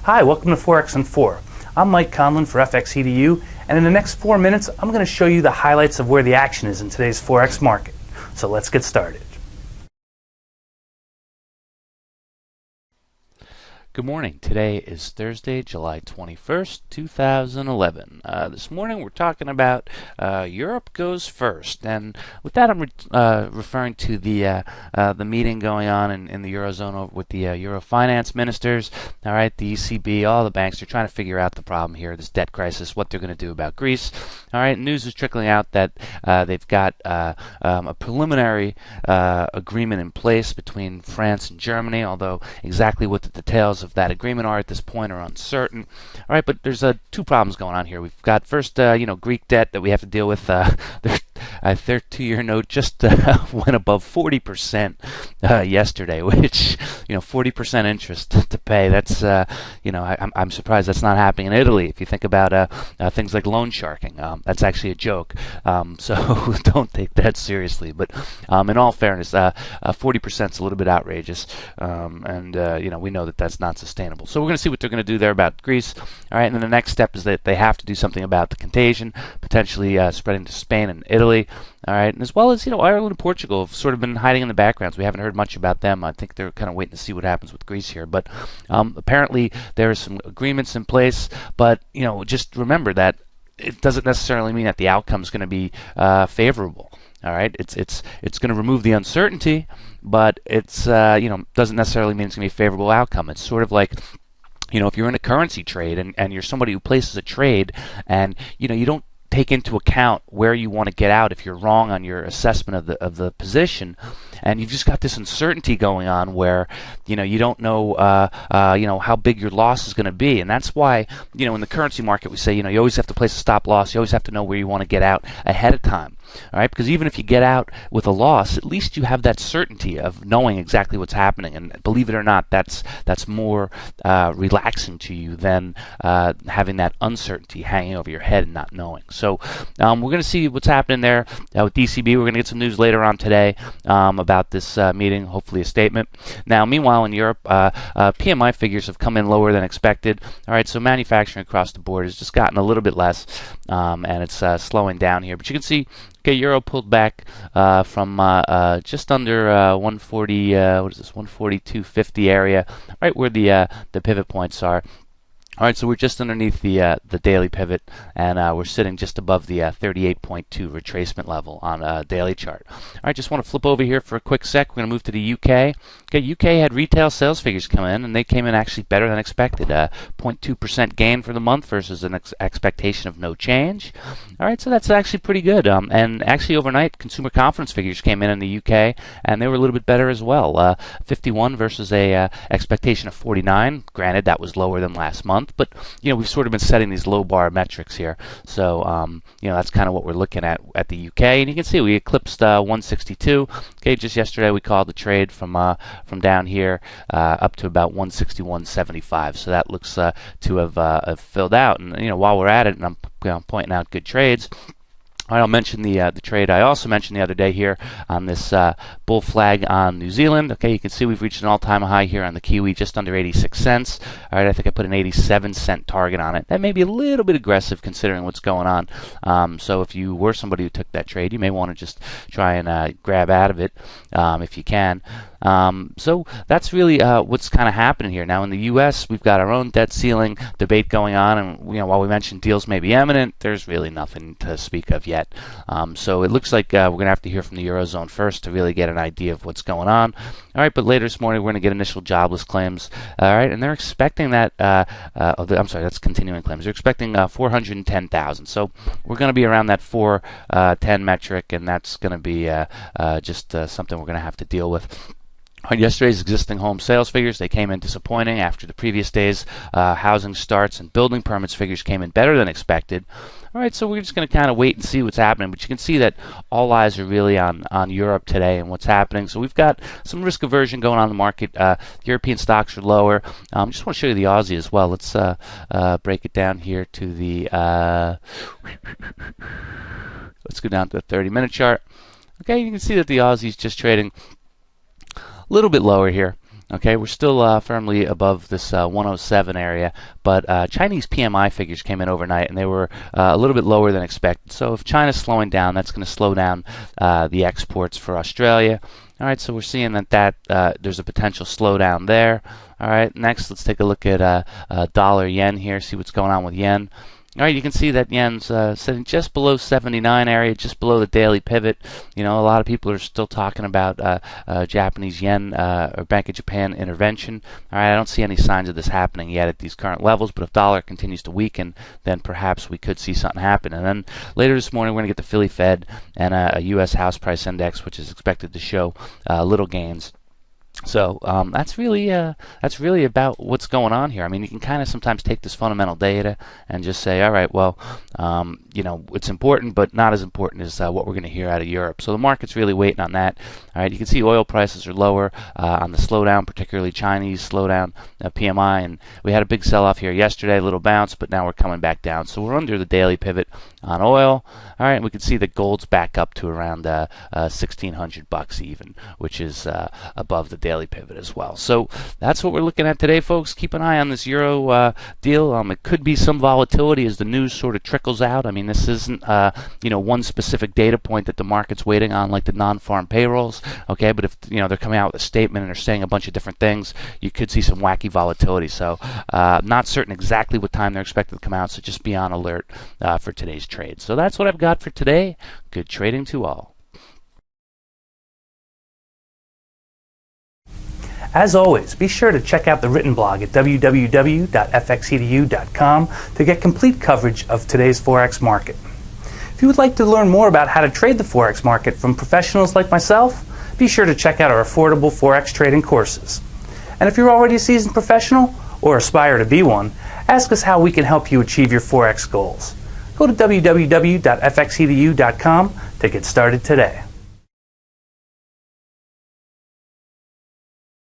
Hi, welcome to Forex In Four. I'm Mike Conlon for FXEDU, and in the next 4 minutes, I'm going to show you the highlights of where the action is in today's Forex market. So let's get started. Good morning. Today is Thursday, July 21st, 2011. This morning we're talking about Europe goes first, and with that I'm referring to the meeting going on in the Eurozone with the Euro finance ministers. All right, the ECB, all the banks are trying to figure out the problem here, this debt crisis, what they're going to do about Greece. All right, news is trickling out that they've got a preliminary agreement in place between France and Germany, although exactly what the details of that agreement are at this point are uncertain. All right, but there's two problems going on here. We've got first, Greek debt that we have to deal with. Their 2-year note just went above 40% yesterday, which 40% interest to pay. That's I'm surprised that's not happening in Italy. If you think about things like loan sharking, that's actually a joke. So don't take that seriously. But in all fairness, 40% is a little bit outrageous, and we know that that's not sustainable. So we're going to see what they're going to do there about Greece. All right, and then the next step is that they have to do something about the contagion, potentially spreading to Spain and Italy. All right, and as well as Ireland and Portugal have sort of been hiding in the backgrounds. We haven't heard much about them. I think they're kind of waiting to see what happens with Greece here. But apparently there are some agreements in place. But just remember that it doesn't necessarily mean that the outcome is going to be favorable. All right, it's going to remove the uncertainty, but it's doesn't necessarily mean it's going to be a favorable outcome. It's sort of like, if you're in a currency trade and you're somebody who places a trade and you don't take into account where you want to get out if you're wrong on your assessment of the position, and you've just got this uncertainty going on where you don't know how big your loss is going to be. And that's why in the currency market we say you always have to place a stop loss. You always have to know where you want to get out ahead of time. All right, because even if you get out with a loss, at least you have that certainty of knowing exactly what's happening. And believe it or not, that's more relaxing to you than having that uncertainty hanging over your head and not knowing. So we're going to see what's happening there with ECB. We're going to get some news later on today about this meeting, hopefully a statement. Now, meanwhile, in Europe, PMI figures have come in lower than expected. All right, so manufacturing across the board has just gotten a little bit less, and it's slowing down here. But you can see, Euro pulled back from just under 140. What is this? 142.50 area, right where the pivot points are. All right, so we're just underneath the daily pivot, and we're sitting just above the 38.2 retracement level on a daily chart. All right, just want to flip over here for a quick sec. We're going to move to the UK. Okay, UK had retail sales figures come in, and they came in actually better than expected. 0.2% gain for the month versus an expectation of no change. All right, so that's actually pretty good. And actually overnight, consumer confidence figures came in the UK, and they were a little bit better as well. 51 versus a expectation of 49. Granted, that was lower than last month. But we've sort of been setting these low bar metrics here, so that's kind of what we're looking at the UK. And you can see we eclipsed 162. Okay, just yesterday we called the trade from down here up to about 161.75. So that looks to have filled out. And while we're at it, and I'm pointing out good trades. I'll mention the trade I also mentioned the other day here on this bull flag on New Zealand. Okay, you can see we've reached an all-time high here on the Kiwi, just under 86 cents. All right, I think I put an 87-cent target on it. That may be a little bit aggressive considering what's going on. So if you were somebody who took that trade, you may want to just try and grab out of it if you can. So that's really what's kind of happening here. Now in the U.S., we've got our own debt ceiling debate going on, and while we mentioned deals may be imminent, there's really nothing to speak of yet. So it looks like we're going to have to hear from the Eurozone first to really get an idea of what's going on. All right, but later this morning we're going to get initial jobless claims. All right, and they're expecting that. I'm sorry, that's continuing claims. They're expecting 410,000. So we're going to be around that 410 metric, and that's going to be just something we're going to have to deal with. On yesterday's existing home sales figures, they came in disappointing after the previous day's housing starts and building permits figures came in better than expected. All right, so we're just going to kind of wait and see what's happening. But you can see that all eyes are really on Europe today and what's happening. So we've got some risk aversion going on in the market. European stocks are lower. Just want to show you the Aussie as well. Let's break it down here to the... let's go down to the 30-minute chart. Okay, you can see that the Aussie's just trading a little bit lower here. Okay, we're still firmly above this 107 area, but Chinese PMI figures came in overnight, and they were a little bit lower than expected. So if China's slowing down, that's going to slow down the exports for Australia. All right, so we're seeing that there's a potential slowdown there. All right, next let's take a look at dollar yen here, see what's going on with yen. All right, you can see that yen's sitting just below 79 area, just below the daily pivot. You know, a lot of people are still talking about Japanese yen or Bank of Japan intervention. All right, I don't see any signs of this happening yet at these current levels, but if dollar continues to weaken, then perhaps we could see something happen. And then later this morning, we're going to get the Philly Fed and a U.S. house price index, which is expected to show little gains. So that's really about what's going on here. I mean, you can kind of sometimes take this fundamental data and just say, all right, well, you know, it's important, but not as important as what we're going to hear out of Europe. So the market's really waiting on that. All right, you can see oil prices are lower on the slowdown, particularly Chinese slowdown, PMI, and we had a big sell-off here yesterday, a little bounce, but now we're coming back down. So we're under the daily pivot on oil. All right, and we can see that gold's back up to around $1,600 even, which is above the daily pivot as well. So that's what we're looking at today, folks. Keep an eye on this euro deal. It could be some volatility as the news sort of trickles out. I mean, this isn't you know, one specific data point that the market's waiting on, like the non-farm payrolls. Okay, but if you know they're coming out with a statement and they're saying a bunch of different things, you could see some wacky volatility. So not certain exactly what time they're expected to come out. So just be on alert for today's trade. So that's what I've got for today. Good trading to all. As always, be sure to check out the written blog at www.fxedu.com to get complete coverage of today's Forex market. If you would like to learn more about how to trade the Forex market from professionals like myself, be sure to check out our affordable Forex trading courses. And if you're already a seasoned professional or aspire to be one, ask us how we can help you achieve your Forex goals. Go to www.fxedu.com to get started today.